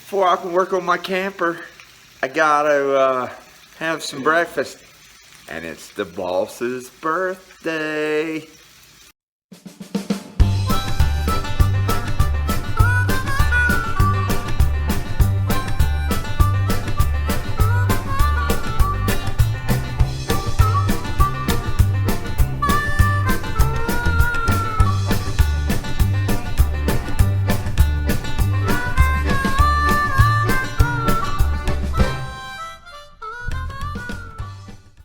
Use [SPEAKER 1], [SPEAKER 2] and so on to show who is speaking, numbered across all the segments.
[SPEAKER 1] before I can work on my camper, I gotta have some breakfast. And it's the boss's birthday.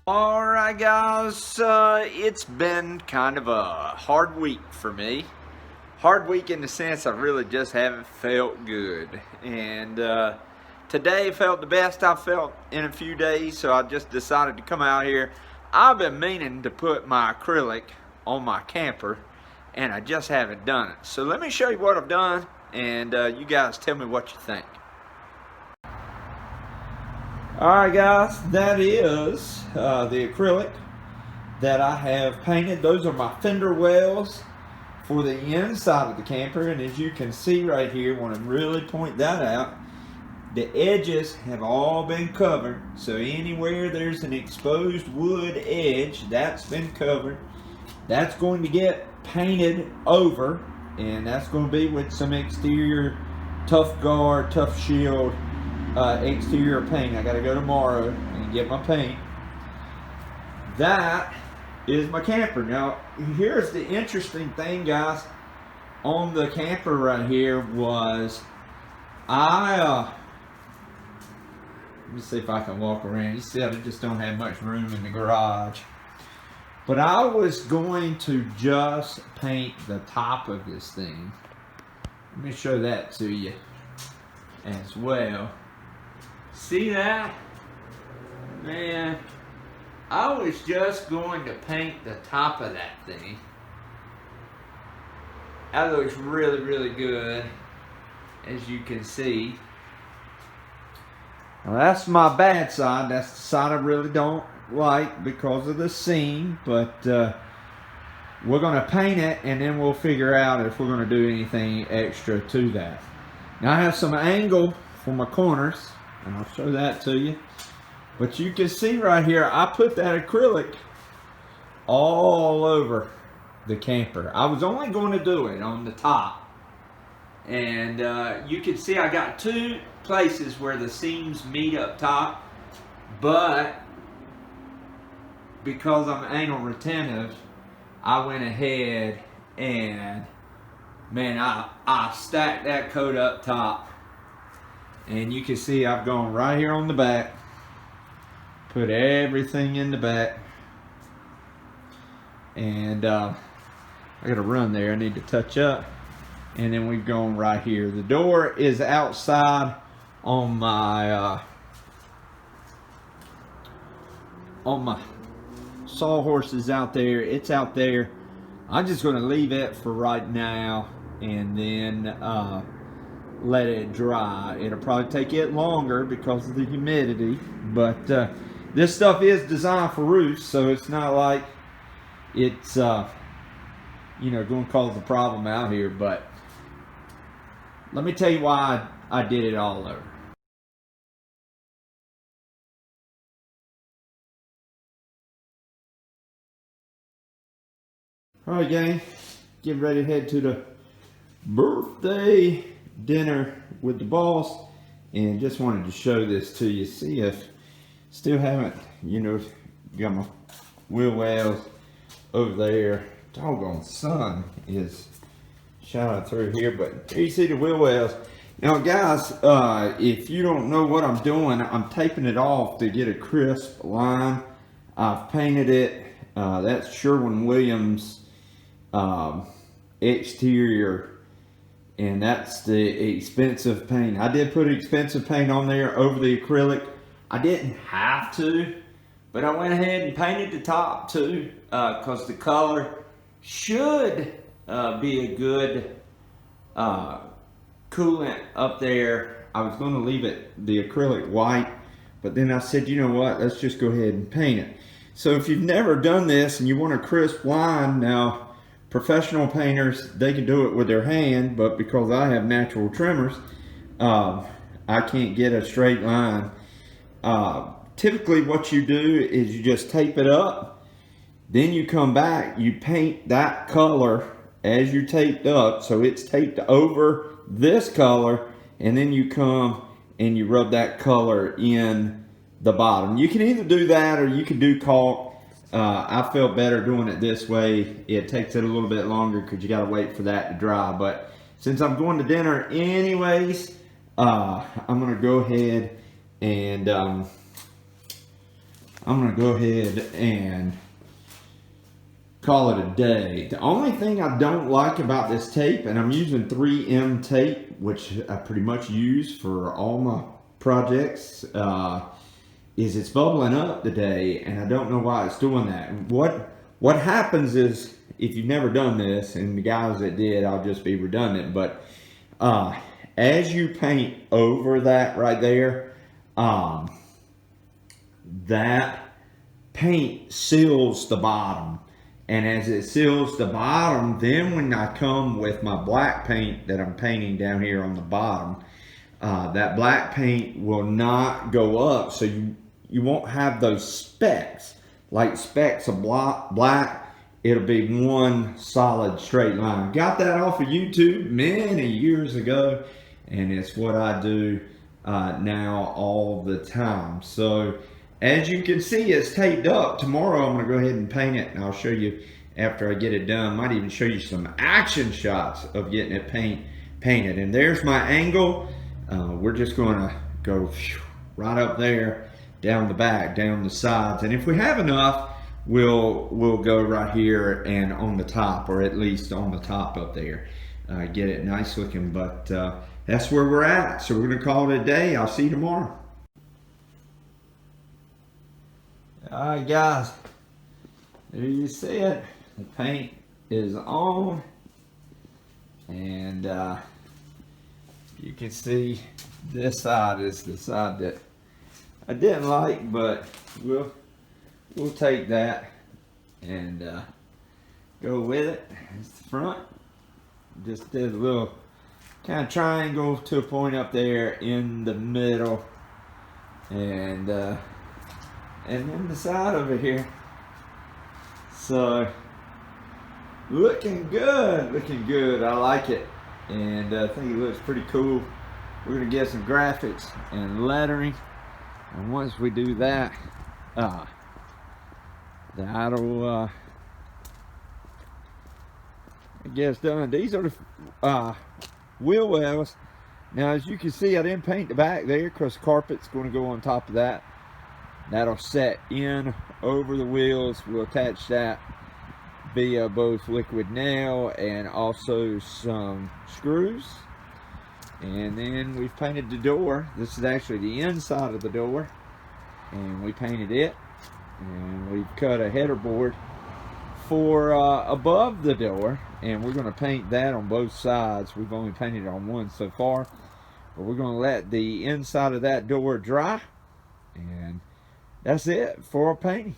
[SPEAKER 1] Alright guys, it's been kind of a hard week for me. Hard week in the sense I really just haven't felt good. And today felt the best I felt in a few days, so I just decided to come out here. I've been meaning to put my acrylic on my camper, and I just haven't done it. So let me show you what I've done, and you guys tell me what you think. Alright guys, that is the acrylic that I have painted. Those are my fender wells for the inside of the camper, and as you can see right here, I want to really point that out, the edges have all been covered. So anywhere there's an exposed wood edge, that's been covered. That's going to get painted over, and that's going to be with some exterior Tough Guard, Tough Shield exterior paint. I gotta go tomorrow and get my paint. That is my camper. Now here's the interesting thing guys on the camper right here was let me see if I can walk around. You see I just don't have much room in the garage, but I was going to just paint the top of this thing. Let me show that to you as well. See that? Man, I was just going to paint the top of that thing. That looks really, really good, as you can see. Now that's my bad side. That's the side I really don't like because of the seam, but we're going to paint it and then we'll figure out if we're going to do anything extra to that. Now I have some angle for my corners, and I'll show that to you. But you can see right here, I put that acrylic all over the camper. I was only going to do it on the top. And you can see I got two places where the seams meet up top. But because I'm anal retentive, I went ahead and, man, I stacked that coat up top. And you can see I've gone right here on the back, put everything in the back, and I gotta run there, I need to touch up, and then we've gone right here. The door is outside on my sawhorses out there. It's out there. I'm just gonna leave it for right now and then let it dry. It'll probably take it longer because of the humidity, but this stuff is designed for roofs, so it's not like it's you know, going to cause a problem out here. But let me tell you why I did it all over. Alright gang, getting ready to head to the birthday dinner with the boss, and just wanted to show this to you. See if still haven't, you know, got my wheel wells over there. Doggone sun is shining through here, but here you see the wheel wells. Now guys, if you don't know what I'm doing, I'm taping it off to get a crisp line. I've painted it. That's Sherwin-Williams exterior, and that's the expensive paint. I did put expensive paint on there over the acrylic. I didn't have to, but I went ahead and painted the top too, because the color should be a good coolant up there. I was going to leave it the acrylic white, but then I said, you know what, let's just go ahead and paint it. So if you've never done this and you want a crisp line, now professional painters, they can do it with their hand, but because I have natural trimmers, I I can't get a straight line. Typically what you do is you just tape it up, then you come back, you paint that color as you taped up, so it's taped over this color, and then you come and you rub that color in the bottom. You can either do that or you can do caulk. I felt better doing it this way. It takes it a little bit longer because you got to wait for that to dry, but since I'm going to dinner anyways, I'm going to go ahead and call it a day. The only thing I don't like about this tape, and I'm using 3M tape, which I pretty much use for all my projects, is it's bubbling up today, and I don't know why it's doing that. What happens is, if you've never done this, and the guys that did, I'll just be redundant, but as you paint over that right there, that paint seals the bottom. And as it seals the bottom, then when I come with my black paint that I'm painting down here on the bottom, that black paint will not go up, so you won't have those specks, like specks of black. It'll be one solid straight line. Got that off of YouTube many years ago, and it's what I do now all the time. So as you can see, it's taped up. Tomorrow I'm going to go ahead and paint it, and I'll show you after I get it done. Might even show you some action shots of getting it painted. And there's my angle. We're just going to go right up there, down the back, down the sides, and if we have enough, we'll go right here and on the top, or at least on the top up there, get it nice looking. But that's where we're at, so we're gonna call it a day. I'll see you tomorrow. All right, guys, there you see it. The paint is on, and you can see this side is the side that I didn't like, but we'll take that and go with it. It's the front. Just did a little kind of triangle to a point up there in the middle, and then the side over here. So looking good. I like it, and I think it looks pretty cool. We're gonna get some graphics and lettering, and once we do that, that'll get us done. These are the wheel wells. Now, as you can see, I didn't paint the back there because the carpet's going to go on top of that. That'll set in over the wheels. We'll attach that via both liquid nail and also some screws. And then we've painted the door. This is actually the inside of the door, and we painted it. And we've cut a header board for above the door, and we're going to paint that on both sides. We've only painted on one so far, but we're going to let the inside of that door dry, and that's it for our painting.